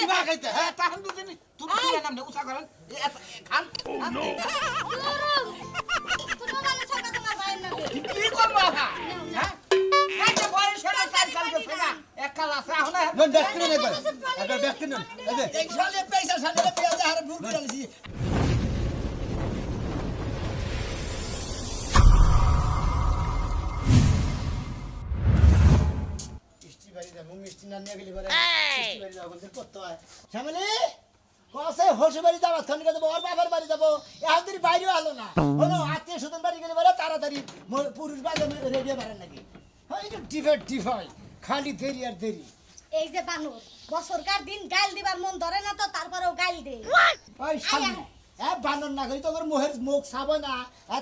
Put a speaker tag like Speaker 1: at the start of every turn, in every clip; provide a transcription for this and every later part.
Speaker 1: কিবা খাইতে হ্যাঁ তাহান দুদিন তুমি কি নাম উসা করেন খান
Speaker 2: তুমি মানে সরকার তোমার ভাইয়ের নাকি
Speaker 1: কি করবো হ্যাঁ একটা বয়স হলে চাল চাল গেছে না এক কাল আছে এখন
Speaker 3: নন ব্যাক করে নেবে আবার ব্যাক করে নেবে
Speaker 4: এই সালে পয়সা সালে পেঁয়াজ আর ভুল করেছি মিষ্টি বাড়ি যাবো মিষ্টি না নিয়ে গেলে পরে মিষ্টি বাড়ি যাবো বলতে করতে হয় শ্যামলি কসে হোসে বাড়ি যাবো খান যাবো ওর বাবার বাড়ি যাবো এখন তুই বাইরেও আলো না হলো আত্মীয় স্বজন বাড়ি গেলে পরে তাড়াতাড়ি পুরুষ বাজে রেডিও পারেন নাকি হয় এটা ডিফাই খালি দেরি আর দেরি
Speaker 2: এই যে বানর বছরকার দিন গাইল দিবার মন ধরে না তো তারপরেও গাইল দে
Speaker 4: ওই সামনে বানর না করি তোর মুখের মুখ সাবো না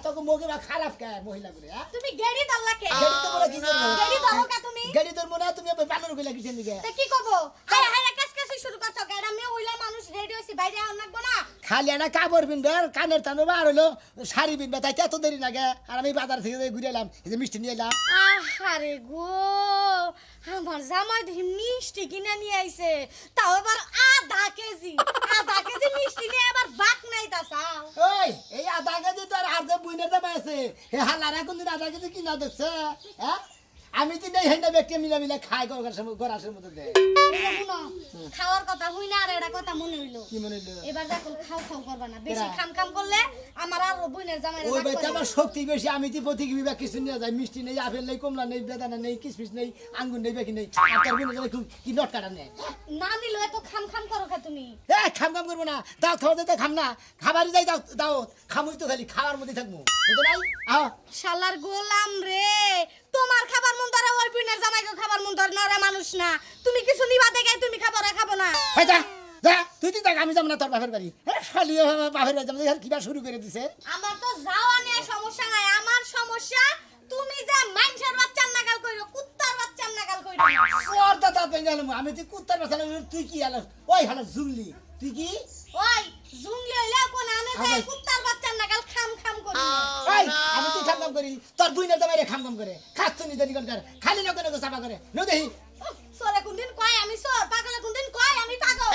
Speaker 4: তোকে মুখে খারাপ কে মহিলা করে
Speaker 2: তুমি গেড়ি দল্লাকে
Speaker 4: গেড়ি তো বলে কি করবো
Speaker 2: গেড়ি ধরো কা তুমি
Speaker 4: গেড়ি তোর মনে তুমি বানর কইলা কিসের দিকে
Speaker 2: তে কি করব হায় হায় কাজ শুরু করছো গাড়া মে হইলা মানুষ রেডি হইছে বাইরে আন লাগবো না
Speaker 4: খালি একটা কাপড় বিনবে আর কানের টানো আর হইলো শাড়ি বিনবে তাই এত দেরি লাগে আর আমি বাজার থেকে ঘুরে এলাম এই যে মিষ্টি নিয়ে এলাম
Speaker 2: আহারে গো আমার জামাই মিষ্টি কিনে নিয়ে আইছে তাও আবার আধা কেজি মিষ্টি নিয়ে আবার বাক নাই তা চাও
Speaker 4: ওই এই আধা কেজি তো আর যে বুইনের দাম আছে হে হালারা কোন দিন আধা কেজি কিনা দেখছে হ্যাঁ আমি তো নেই হেনা ব্যক্তি মিলা খাই গরাসের মধ্যে দেয়
Speaker 2: খাওয়ার কথা হই না আর এটা কথা মনে হইলো
Speaker 4: কি মনে হইলো
Speaker 2: এবার যখন খাও করবা না বেশি খাম করলে আমার আর বইনের জামাই
Speaker 4: ওই বাচ্চা আমার শক্তি বেশি আমি তো প্রতি বিবা কিছু নিয়ে যাই মিষ্টি নেই আপেল নেই কমলা নেই বেদানা নেই কিশমিশ নেই আঙ্গুর নেই বেকি নেই আর তোর বোনের জামাই কি নট কাটা নেই
Speaker 2: না নিলো এত খাম করো কে তুমি
Speaker 4: খাম করবো না দাও খাওয়া দিতে খাম না খাবারই যাই দাও খামুই তো খালি খাওয়ার মধ্যে থাকবো বুঝতে নাই
Speaker 2: শালার গোলাম রে তোমার খাবার মন ধরে ওই বইনের জামাইকে খাবার মন ধরে না ওরা মানুষ না তুমি কিছু নিবা দেখে তুমি খাবো না
Speaker 4: যা তুই তো দেখ আমি যাবো না তোর বাপের বাড়ি খালি বাপের বাড়ি যাবো কিবা শুরু করে দিছে
Speaker 2: আমার তো যাওয়া নিয়ে সমস্যা নাই আমার সমস্যা তুমি যে মানুষের বাচ্চার নাগাল কইরো কুত্তার বাচ্চার নাগাল কইরো
Speaker 4: ওর দাদা পেঙ্গাল আমি তুই কুত্তার বাচ্চা তুই কি আলো ওই হালো জুমলি তুই কি
Speaker 2: ওই জুংলি হইলে কোন আমি যে কুত্তার বাচ্চার নাগাল খাম করি
Speaker 4: ওই আমি তুই খাম করি তোর দুই না জামাইরে খাম করে খাচ্ছ নি দেরি কর খালি নকে চাপা করে নো দেহি
Speaker 2: সরে কোনদিন কয় আমি সর পাগলে কোনদিন কয় আমি পাগল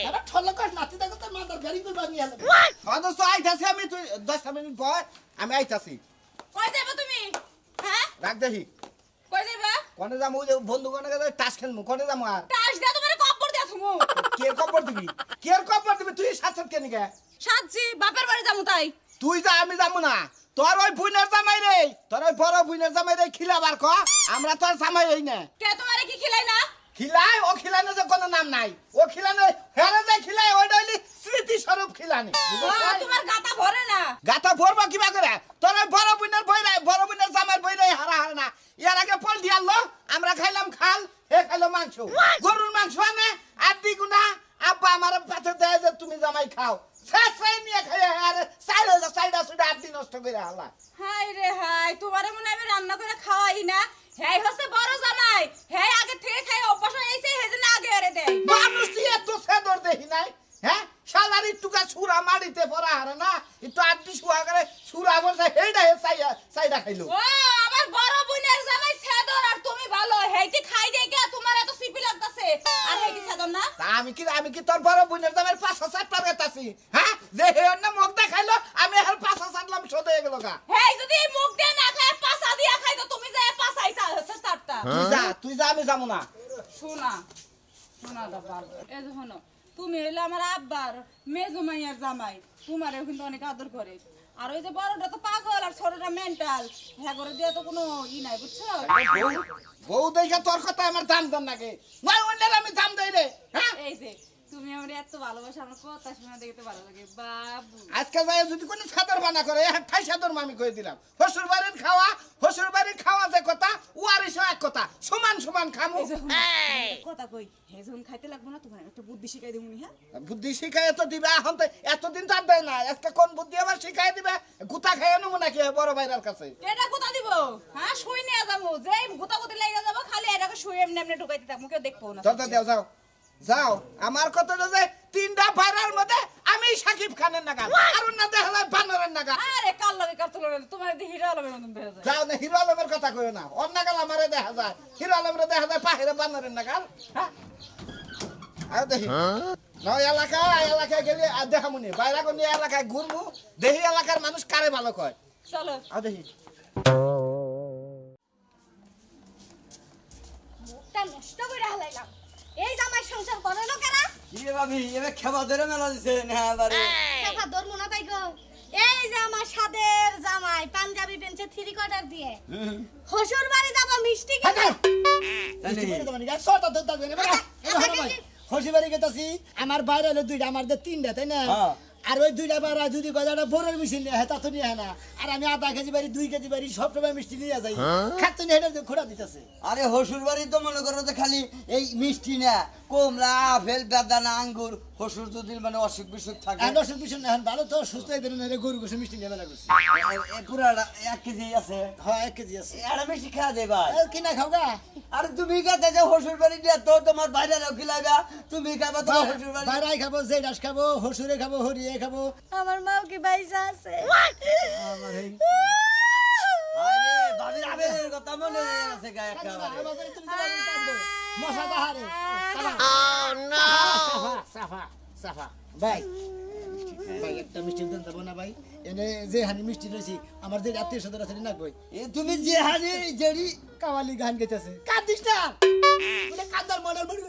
Speaker 4: আরে ঠল কর নাতি দেখো তোর মাদার গাড়ি করব আমি হলো
Speaker 1: অদস্ত আইতাছি আমি তুই 10 মিনিট পর আমি আইতাছি
Speaker 2: কই যাবে তুমি হ্যাঁ
Speaker 1: রাখ দেখি
Speaker 2: কই যাবে
Speaker 1: কোনে যামু ওই বন্ধু কোনে গেলে টাস খেলমু কোনে যামু আর
Speaker 2: টাস দে তোমারে কব্বর দিয়া থুমু
Speaker 1: কের কবর দিবি তুই সাথে কেন গে
Speaker 2: সাজি বাপের বাড়ি যামু তাই
Speaker 1: তুই যা আমি যামু না তোর ওই বুইনের জামাই রে তোর ওই বড় বুইনের জামাই রে খিলাবার ক আমরা তোর জামাই হই না
Speaker 2: কে তোমারে কি খিলাই না
Speaker 1: খিলাই ও খিলানো যে কোনো নাম নাই ও খিলানো হেরে যায় খিলাই ওইটা হইলি স্মৃতি স্বরূপ খিলানি
Speaker 2: তোমার গাতা ভরে না
Speaker 1: গাতা ভরবো কিবা করে তোর ওই বড় বুইনের জামাই বই রে হারা না এর আগে পল দিয়ালো আমরা খাইলাম খাল হে খাইলো মাংস গরুর মাংস আনে আর দ্বিগুণা আব্বা আমার পাতে দেয় যে তুমি জামাই খাও শেষ নিয়ে খাই আর সাইডা সুইডা আর দিন নষ্ট করে হালা
Speaker 2: হাই রে হাই তোমারে মনে আমি রান্না করে খাওয়াই না হেই হচ্ছে বড় জামাই হেই আগে থেকে খাই অভ্যাস হয়ে গেছে হেজন্য আগে এরে দেয়
Speaker 1: মানুষ দিয়ে এত সেদর দেখি নাই হ্যাঁ সালারি টুকা সুরা মারিতে পড়া হারে না একটু আড্ডি শুয়া করে সুরা বসে হেইডা সাইডা খাইলো
Speaker 2: ও আমার বড় বোনের জামাই সেদর আর তুমি ভালো হেইতে খাই দেই কে তোমার এত সিপি লাগতাছে আর হেইতে সেদর না
Speaker 1: তা আমি কি তোর বড় বোনের জামাই 5-7 টার্গেট আছি হ্যাঁ যে হে অন্য মুখ দেখাইলো আমি আর 5-7 লাম শোধ হয়ে গেল গা
Speaker 2: হেই যদি মুখ দিয়ে না খায় পাছা দিয়া খাই তো তুমি যে পাছাইছা হচ্ছে স্টার্টটা
Speaker 1: তুই যা আমি যাবো না
Speaker 5: শোনা দাদা এই যে শোনো তুমি হইলে আমার আব্বার মেজো মাইয়ার জামাই তোমারও কিন্তু অনেক আদর করে আর ওই যে বড়টা তো পাগল আর ছোটটা মেন্টাল হ্যাঁ করে দিয়ে তো কোনো নাই বুঝছো
Speaker 1: বউ দেখে তোর কথা আমার দাম নাকি নয় অন্যের আমি দাম দেই রে হ্যাঁ
Speaker 5: এই যে তুমি আমার এত ভালোবাসা আমার কথা শোনা দেখতে ভালো লাগে বাবু
Speaker 1: আজকে যাই যদি কোনো সাদর বানা করে ঠাই সাদর আমি কই দিলাম শ্বশুর বাড়ির খাওয়া যে কথা ও আর এক কথা সমান খামু
Speaker 5: কথা কই হে যখন খাইতে লাগবো না তোমার একটা বুদ্ধি শিখাই দেবো হ্যাঁ
Speaker 1: বুদ্ধি শিখাই তো দিবে এখন তো এতদিন তো আর দেয় না আজকে কোন বুদ্ধি আবার শিখাই দিবে গুতা খাইয়ে নেবো নাকি বড় ভাইরার কাছে
Speaker 5: এটা কোথা দিব হ্যাঁ শুই নিয়ে যাবো যে গুতা গুতি লেগে যাবো খালি এটাকে শুয়ে এমনি ঢুকাইতে থাকবো কেউ দেখবো না
Speaker 1: দরজা দেও যাও আমার কথাটা যে 3টা ভাইরার মধ্যে আমি সাকিব খানের নাগাল আর না দেখা যায় বানরের নাগাল
Speaker 5: আরে কাল লাগে কাল তো তোমার হিরো আলমের মতন দেখা যায়
Speaker 1: যাও না হিরো আলমের কথা কইও না ওর নাগাল আমারে দেখা যায় হিরো আলমের দেখা যায় পাহিরে বানরের নাগাল হ্যাঁ আর দেখি না এলাকায় গেলে আর দেখামুনি বাইরে কোন এলাকায় ঘুরবো দেখি এলাকার মানুষ কারে ভালো কয়
Speaker 5: চলো
Speaker 1: আর দেখি
Speaker 2: মুখটা নষ্ট করে হালাইলাম এই জামাই সংসার করে লোকেরা
Speaker 3: কি রে ভাবি এবে খেবা ধরে মেলা দিছে না বারে
Speaker 2: কথা ধর্ম না তাই গো এই যে আমার সাদের জামাই পাঞ্জাবি পেনছে 3 কোয়ার্টার দিয়ে হসুর বাড়ি যাব মিষ্টি খেতে
Speaker 4: খুশি বাড়ি গেছি আমার বাইরে হলো 2টা আমার 3টা তাই না আর ওই 2টা বারা যদি গজাটা বড়ের মিষ্টি নিয়ে হয় তা তো নিয়ে হয় না আর আমি আধা কেজি বাড়ি 2 কেজি বাড়ি সব সময় মিষ্টি নিয়ে যাই খাচ্ছ নিয়ে হেঁটে খোড়া দিতেছে
Speaker 3: আরে হসুর বাড়ি তো মনে করো যে খালি এই মিষ্টি না কমলা আপেল বেদানা আঙ্গুর হসুর যদি মানে অসুখ বিসুখ থাকে
Speaker 4: আর অসুখ বিসুখ না ভালো তো সুস্থ এই ধরনের গরু গোসে মিষ্টি নিয়ে মেলা করছি
Speaker 3: পুরাটা 1 কেজি আছে
Speaker 4: হ্যাঁ 1 কেজি আছে
Speaker 3: এটা মিষ্টি খাওয়া দে ভাই
Speaker 4: কিনা খাও গা
Speaker 3: আরে তুমি কাছে যে হসুর বাড়ি দিয়ে তো তোমার বাইরে রাখি লাগা তুমি খাবা তো হসুর বাড়ি
Speaker 4: বাইরাই খাবো জেডাস খাবো হসুরে খাবো হরিয়ে খাবো
Speaker 2: আমার মাও কি বাইসা আছে
Speaker 4: আমার এই
Speaker 3: আরে ভাবির আবেলের কথা মনে আছে গায়ে একেবারে
Speaker 4: মশা দাহারে সাফা সাফা ভাই ভাই একটা মিষ্টি দেন দেবো না ভাই এনে যে হানি মিষ্টি রয়েছি আমার যে আত্মীয় স্বজন আছে না কই
Speaker 3: এ তুমি যে হানি জেরি
Speaker 4: কাওয়ালি গান গাইতেছে কাঁদিস না বলে কান্দার মনের মনে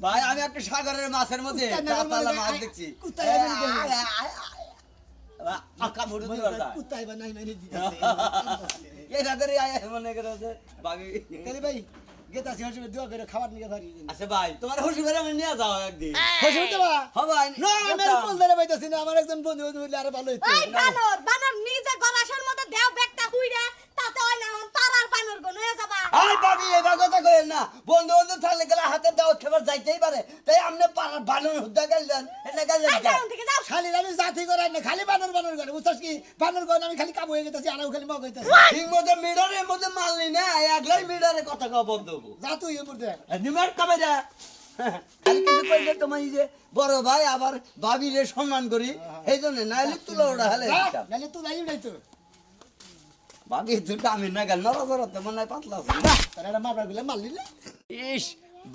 Speaker 3: ভাই আমি একটা সাগরের মাছের মধ্যে তাতালা মাছ দেখছি
Speaker 4: কুত্তায় মেরে দেবে।
Speaker 3: আকা মুড়ি দিবার যায়
Speaker 4: কুত্তাই বা নাই মেরে দিতেছে
Speaker 3: এটা করে আয় মনে করে যে বাগি
Speaker 4: তাহলে ভাই গেতাছি হসবে দোয়া করে খাবার নিয়ে ধরি
Speaker 3: আচ্ছা ভাই তোমার হসু বেরে আমি নিয়ে যাও একদিন
Speaker 4: হসবে দেবা
Speaker 3: হ্যাঁ ভাই
Speaker 4: না আমি কোল ধরে পাইতাছি না আমার একজন বন্ধু হইলে আরো ভালো হইতো
Speaker 2: ওই বানর নিজে গলাশের মধ্যে দেও ব্যাগটা হুইরা তাতে ওই না তারার বানর গো নয়া যাবা
Speaker 3: আই বাবি এবার কথা কইেন না বন্ধু বন্ধু থাকলে গেলে হাতে দাও খেবার যাইতেই পারে তাই আমনে পাড়ার বানর হুদ্দা গেলেন এটা গেলেন
Speaker 2: আই যাও থেকে যাও
Speaker 4: খালি আমি জাতি করাই না খালি বানর করে বুঝছস কি বানর করে আমি খালি কাবু হয়ে গেতাছি আর খালি মগ হইতাছি
Speaker 3: ঠিক মতো মিডারের মধ্যে মারলি না একলাই মিডারে কথা কও বন্ধ
Speaker 4: যা তুই এর মধ্যে
Speaker 3: নিমার কবে যা খালি কিছু কইলে তোমার এই যে বড় ভাই আবার ভাবিরে সম্মান করি এই জন্য নাইলে তুলো ওটা হেলে দিতাম
Speaker 4: নালে তুই নাই নাই তো
Speaker 3: ভাবি দুটো আমি না গেল নরসরত মনে হয় পাতলা আছে
Speaker 4: তারা এটা মারবার গেলে মারলি না
Speaker 3: ইস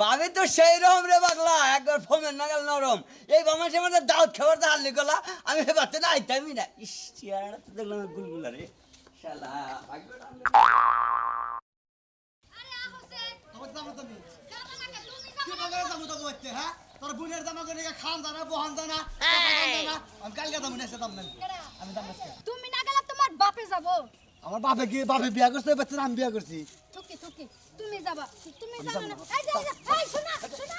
Speaker 3: ভাবি তো সেই রকম রে পাগলা একবার ফোমের না গেল নরম এই বামাসের মধ্যে দাউদ খাবার তো হারলি গলা আমি ভাবতে না আইতামই না ইস চেয়ারটা তো দেখলাম গুলগুলা রে শালা
Speaker 2: আরে আহছে
Speaker 4: তোমার জামা তুমি
Speaker 2: যাবা না তুমি
Speaker 4: কি
Speaker 2: যাবা
Speaker 4: বাগারে জামা তো করতে হ্যাঁ তোর বুনের জামা করে খান জানা বহান জানা আমি কালকে জামা নেছে দাম না আমি দাম নেছে
Speaker 2: তুমি না গেলে তোমার বাপে যাবো
Speaker 4: আমার বাপে কি বাপে বিয়া করছে বাচ্চা আমি বিয়া করছি
Speaker 2: থুকি থুকি তুমি যাবা তুমি জানো না এই যে এই শোনা শোনা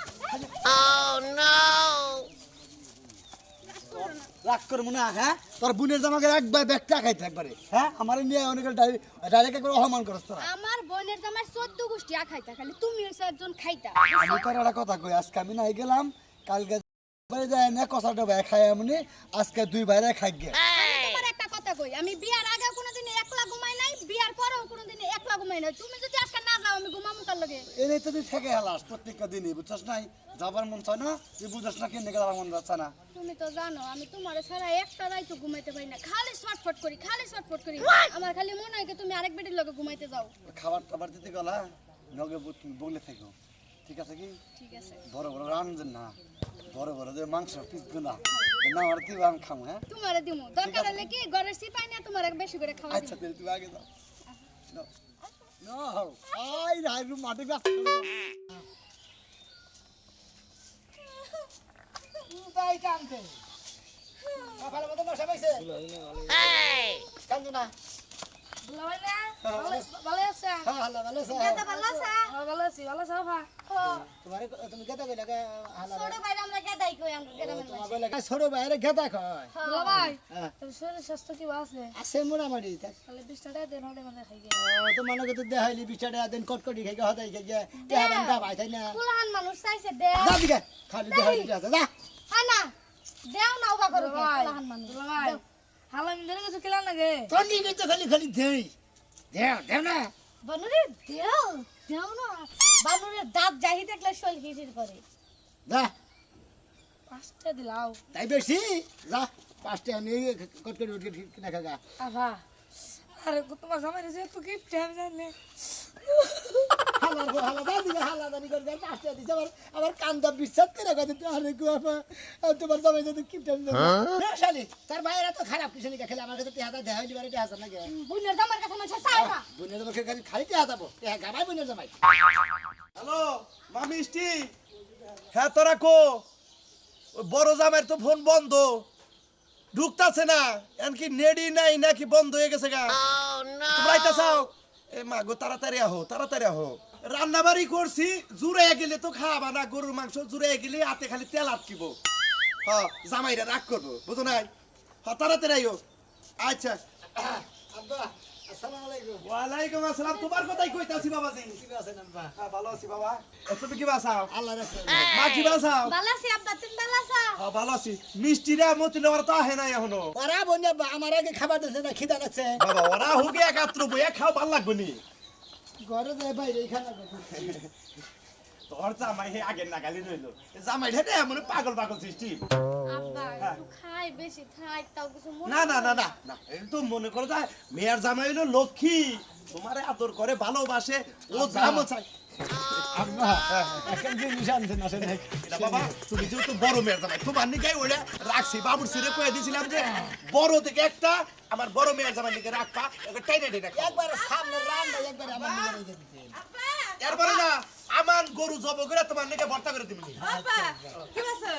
Speaker 4: রাগ করবো না হ্যাঁ তোর বুনের জামাকে একবার ব্যাগটা খাইতে একবারে হ্যাঁ আমার নিয়ে অনেক ডাইরেক্ট একবার অপমান করছ তোরা
Speaker 2: আমার বোনের জামাই 14 গোষ্ঠী খাইতা খালি তুমি হইছো একজন খাইতা
Speaker 4: আমি তোর একটা কথা কই আজকে আমি নাই গেলাম কালকে বাইরে যায় না কষাটা ভাই খাই এমনি আজকে 2 বাইরে খাই গে
Speaker 2: আমি তোমার একটা কথা কই আমি বিয়ার আগে কোনোদিন একলা ঘুমাই নাই বিয়ার পরেও কোনোদিন একলা ঘুমাই নাই তুমি যদি আজকে না যাও আমি ঘুমামু কার লগে
Speaker 4: এনেই তো তুই থেকে হেলাস প্রত্যেকটা দিনই বুঝছস নাই যাবার মন চায় না তুই বুঝছস না কেন যাবার মন যাচ্ছে না
Speaker 2: তুমি তো জানো আমি তোমার ছাড়া একটা রাইতো ঘুমাইতে পারি না খালি ছটফট করি আমার খালি মনে হয় কি তুমি আরেক বেটির লগে ঘুমাইতে যাও
Speaker 4: খাবার টাবার দিতে গলা নগে বগলে থাকো ঠিক আছে কি
Speaker 2: ঠিক আছে
Speaker 4: বড় বড় রান্ধেন না বড় বড় যে মাংস পিস গুনা না আর তুই আমি খামু হ্যাঁ
Speaker 2: তোমারে দিমু দরকার হলে কি ঘরের সিপাই না তোমার এক বেশি করে খাওয়া
Speaker 4: আচ্ছা তুই আগে যাও নো আই রাই রুম মাঠে গাছ তাই কানতে কাফালে মতো বসা পাইছে কান্দু না
Speaker 2: ভালো আছে
Speaker 4: হ্যাঁ হালা ভালো আছে
Speaker 2: কেতা ভালো আছে
Speaker 5: ভালো আছি ভালো আছো ভাই
Speaker 4: তোমারে তুমি কেতা কইলা কে হালা
Speaker 2: ছোট ভাই আমরা কেদাই কই আমরা কেদা মানে
Speaker 4: তোমার কইলা ছোট ভাইরে গেতা কয়
Speaker 5: ভালো ভাই
Speaker 4: হ্যাঁ
Speaker 5: তোর শরীর স্বাস্থ্য কি আছে
Speaker 4: আছে মোটামুটি
Speaker 5: তাহলে 20 টাকা দেন হলে মানে খাই গে
Speaker 4: তো মনে করতে দেখাইলি বিছাড়ে দিন কটকটি খাই হদাই খাই টেহা বান্দা ভাই তাই না
Speaker 2: কুলহান মানুষ চাইছে দে
Speaker 4: যা দিকে খালি দেখাইলি আছে যা
Speaker 2: আনা দেও না ওবা করো
Speaker 5: ভাই
Speaker 2: কুলহান মানুষ
Speaker 5: ভাই হালা মিলে কিছু খেলা লাগে
Speaker 4: তোর দিকে তো খালি খালি দেই দেও না
Speaker 2: বানুরে দেও না বানুরের দাঁত জাহি দেখলে শৈল হিজির করে
Speaker 4: যা
Speaker 5: 5 টাকা দিলাও
Speaker 4: তাই বেশি যা পাঁচটা আমি কটকটি উঠে কিনা খাগা
Speaker 5: আভা আরে তোমার জামাই রে তুই কি টাইম জানলে
Speaker 4: আমার কান্দা বিশ্বাস করে কথা তো আরে গো আপা তোমার জামাই যদি কিপটা না শালি তার ভাইয়েরা তো খারাপ কিছু নিকা খেলে আমার কাছে টেহাটা দেখাই দিবারে টেহা আছে না গে
Speaker 2: বুইনের জামার কাছে মানুষ চায় না
Speaker 4: বুনের জামাই খালি টেহা যাবো টেহা গাবাই বুনের জামাই
Speaker 1: হ্যালো মা মিষ্টি হ্যাঁ তোরা কো ওই বড় জামাইয়ের তো ফোন বন্ধ ঢুকতাছে না এমনকি নেডি নাই নাকি বন্ধ হয়ে গেছে গা তোমরা আইতা চাও এ মা গো তাড়াতাড়ি আহো রান্না বাড়ি করছি জুড়ে গেলে তো খাওয়াবা না গরুর মাংস জুড়ে গেলে হাতে খালি তেল আটকিব হ্যাঁ জামাইরা রাগ করবো বুঝো নাই হ্যাঁ তাড়াতাড়ি আইও আচ্ছা
Speaker 4: আব্বা আসসালামু আলাইকুম
Speaker 1: ওয়ালাইকুম আসসালাম তোমার কথাই কইতাছি বাবাজি
Speaker 4: কি আছেন আব্বা
Speaker 1: হ্যাঁ ভালো আছি বাবা তুমি কি বাসাও
Speaker 4: আল্লাহ রাখছে
Speaker 1: মা কি বাসাও
Speaker 2: ভালো আছি আব্বা তুমি ভালো আছো
Speaker 1: হ্যাঁ ভালো আছি মিষ্টিরা মতি নেওয়ার তো আহে নাই এখনো
Speaker 4: ওরা বন্যা আমার আগে খাবার দিচ্ছে না খিদা লাগছে
Speaker 1: বাবা ওরা হুকে একাত্র বইয়া খাও ভাল লাগবে নি
Speaker 4: ঘরে যায় বাইরে খানা
Speaker 1: তোর জামাই হে আগের নাগালি রইলো জামাই হেটে এমন পাগল সিস্টেম
Speaker 2: আব্বা একটু খাই বেশি খাই তাও কিছু মনে
Speaker 1: না না না না না এই তো মনে করো যায় মেয়ের জামাই হলো লক্ষ্মী তোমারে আদর করে ভালোবাসে ও জামো চাই
Speaker 4: আব্বা এখন জিনিস আনছেন না সেটা
Speaker 1: এটা বাবা তুমি যেহেতু বড় মেয়ের জামাই তোমার নিকাই ওইটা রাখছি বাবুর সিরে কয়ে দিয়েছিলাম যে বড় থেকে একটা আমার বড় মেয়ের জামাই নিকে রাখবা ওকে টাইনে টাইনে রাখবা।
Speaker 4: একবার সামনে রান্না একবার আমার নিয়ে রেখে দিতে
Speaker 1: এরপরে না আমার গরু জব করে তোমার নিকে ভর্তা করে দিবি
Speaker 5: আব্বা কি আছে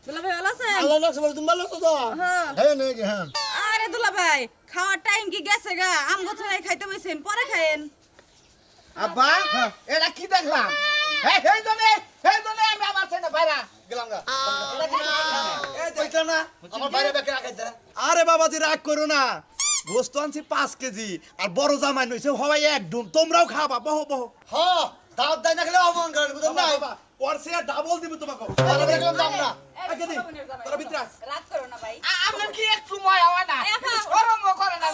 Speaker 5: দুলা ভাই ভালো আছেন
Speaker 4: আল্লাহ রাখছে বলে তুমি ভালো আছো তো
Speaker 5: হ্যাঁ
Speaker 4: হ্যাঁ নাকি হ্যাঁ
Speaker 5: আরে দুলা ভাই খাওয়ার টাইম কি গেছে গা আম গছরাই খাইতে বইছেন পরে খায়েন
Speaker 1: আব্বা এটা কি দেখলাম এই জনে আমি আমার ছেলে বাইরা গেলাম গা এই দেখছ না
Speaker 4: আমার বাইরে বেকে রাখাইতে
Speaker 1: আরে বাবাজি রাগ করো না গোস্ত আনছি 5 কেজি আর বড় জামাই নইছে হওয়াই একদম তোমরাও খাবা বহ
Speaker 4: হ্যাঁ দাওয়াত দেয় না খেলে অপমান করেন বুঝলেন না
Speaker 1: বাবা পরসে ডাবল দিব তোমাকে
Speaker 4: আরে বেকে দাম না
Speaker 1: আগে দি তোরা ভিতরে আস
Speaker 5: রাত করো না ভাই
Speaker 1: আপনার কি একটু ময়া হয় না শরম করে না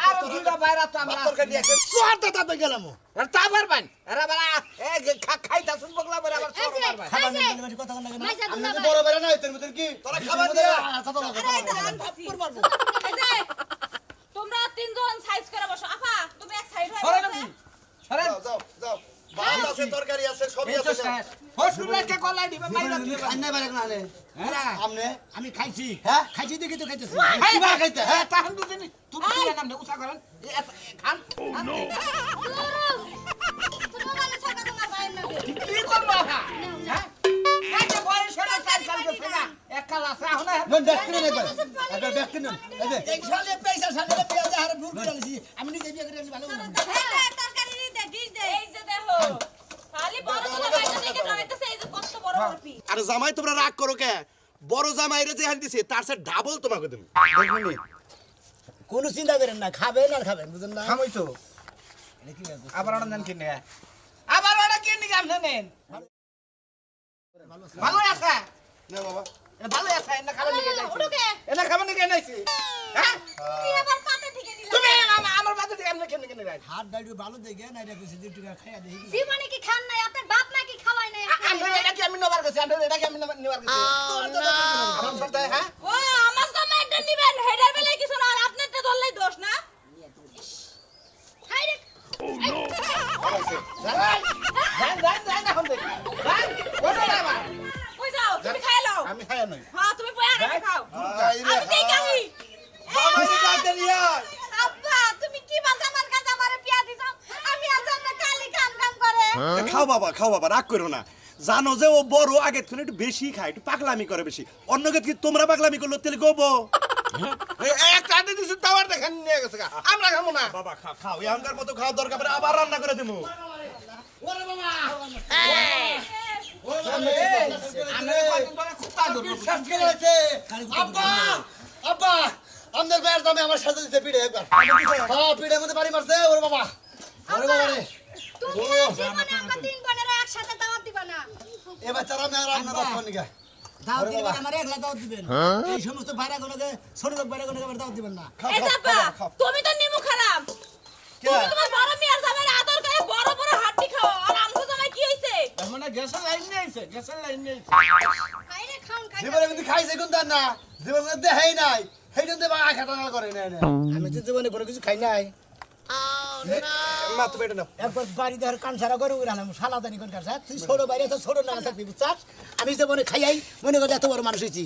Speaker 1: আর দুইটা বাইরা তো আমরা তরকারি নিয়ে আসে
Speaker 4: সোহারটা তাতে গেলাম
Speaker 1: আর তা পারবেন এরা বারা খাইতা শুন বগলা বলে আবার শরম মারবা
Speaker 4: খাবার নিয়ে গেলে কথা না
Speaker 2: মাইসা
Speaker 4: আমি
Speaker 2: দুলা
Speaker 4: তো
Speaker 2: ভাই
Speaker 4: বড় বেড়া নাই তোর ভিতর কি
Speaker 1: তোরা খাবার দিয়া
Speaker 4: আচ্ছা তো
Speaker 5: আরে এটা আনতাছি এই যে তোমরা তিনজন সাইজ করে বসো আপা তুমি এক সাইড হয়ে
Speaker 1: সরে
Speaker 5: বসো।
Speaker 1: নাকি সরে যাও ভাত আছে তরকারি আছে সবই আছে হসুরকে কলাই দিবে মাইরা দিবে
Speaker 4: খান্না বাইরে না রে
Speaker 1: হ্যাঁ
Speaker 4: আমনে আমি খাইছি
Speaker 1: হ্যাঁ?
Speaker 4: খাইছি দেখি তো খাইতেছি
Speaker 1: কিবা খাইতে হ্যাঁ তাহলে দুদিন তুমি কি নাম দে উসা করেন খান
Speaker 2: তুমি ভালো থাকা তোমার ভাইয়ের নাকি
Speaker 1: কি করবা হ্যাঁ এই যে বয়স হলো 4 সাল গেছে না এক কাল আছে এখন
Speaker 4: নন দেখতে না একবার দেখতে না এই যে এই সালে পয়সা সালে পেঁয়াজ হারে ভুল করে আনছি আমি নিজে বিয়ে করে আনি ভালো করে
Speaker 5: এই যে তরকারি দে ডিশ দে এই যে দেখো খালি বড় বড় বাইটা দেখে ডরাইতেছে এই যে কত বড় বড় পি
Speaker 1: আরে জামাই তোমরা রাগ করো কে বড় জামাইরে যে হান দিছে তার সে ডাবল তোমাকে দেব দেখুনি
Speaker 4: কোনো চিন্তা করেন না খাবেন আর খাবেন বুঝেন না
Speaker 1: খামই তো আবার ওটা নেন কিনে আবার ওটা কিনে গাম নেন ভালো আছে না বাবা ভালো আছে না খাবার নিয়ে যাইছি
Speaker 2: উঠোকে
Speaker 1: এটা খাবার নিয়ে নাইছি হ্যাঁ
Speaker 2: তুমি আবার পাতে থেকে নিলা
Speaker 1: তুমি আমার বাচ্চা থেকে আমি কেন কিনে যাই
Speaker 4: হাত ডাইডু ভালো দেখে না এটা কিছু 2 টাকা খাইয়া দেখি
Speaker 2: জীবনে কি খান নাই আপনার বাপ নাকি খাওয়াই নাই
Speaker 1: আমি এটা কি আমি নবার গেছি আমি এটা কি আমি নবার গেছি আমার সাথে হ্যাঁ
Speaker 5: ও আমার সামনে একটা নিবেন হেডার বেলায় কিছু না আর আপনারটা ধরলেই দোষ না
Speaker 2: হাই রে
Speaker 1: যাই না হন দেখি যাই ওটা না আমার
Speaker 5: কই যাও তুমি খাই লও
Speaker 1: আমি খাই নই
Speaker 5: হ্যাঁ তুমি বয়া রেখে খাও আমি দেই কাহি
Speaker 1: জামাই কাটে নিয়া
Speaker 2: আব্বা তুমি কি বাজা আমার কাছে আমারে পিয়া দিছো আমি আজান না কালি কাম করে
Speaker 1: খাও বাবা রাগ করো না জানো যে ও বড় আগে থেকে একটু বেশি খায় একটু পাগলামি করে বেশি অন্য কি তোমরা পাগলামি করলো তেল গোবো এক কাটে দিছি তাওয়ার দেখেন নিয়ে গেছে আমরা খাবো না বাবা খাও এখনকার মতো খাওয়া দরকার পড়ে আবার রান্না করে দেবো
Speaker 4: ওরে বাবা
Speaker 1: আমি কয়দিন পরে কুত্তা ধরবো
Speaker 4: আব্বা আব্বা আমাদের বের দামে আমার সাথে দিতে পিড়ে একবার হ্যাঁ পিড়ের মধ্যে বাড়ি মারছে ওরে বাবা ওরে বাবা রে
Speaker 2: তুমি জীবনে আমরা তিন বোনের একসাথে দাওয়াত দিবা না
Speaker 4: এ বাচ্চারা আমি আর রান্না করতে পারি না দাওয়াত দিবেন আমার একলা দাওয়াত দিবেন এই সমস্ত ভাইরা গুলোকে ছোট লোক ভাইরা গুলোকে দাওয়াত দিবেন না
Speaker 5: এই যাবা তুমি তো নিমু খারাপ তুমি তোমার বড় মিয়ার জামাইরে আদর করে বড় বড় হাড্ডি খাও আর আমগো জামাই কি হইছে
Speaker 1: মানে গ্যাসের লাইন নিয়েছে গ্যাসের লাইন নিয়েছে
Speaker 2: হাই রে খাউন খাই
Speaker 4: জীবনে কিন্তু খাইছে কোন না জীবনে দেখাই নাই সেই জন্য বা খাটা না করে না আমি তো জীবনে কোনো কিছু খাই নাই
Speaker 1: মা তুমি এটা নাও
Speaker 4: একবার বাড়ি দেওয়ার কান সারা করে উড়ালাম সালাদানি কোন কার তুই ছোট বাইরে তো ছোট না থাকবি বুঝছাস আমি যে মনে খাইয়াই মনে করি এত বড় মানুষ হয়েছি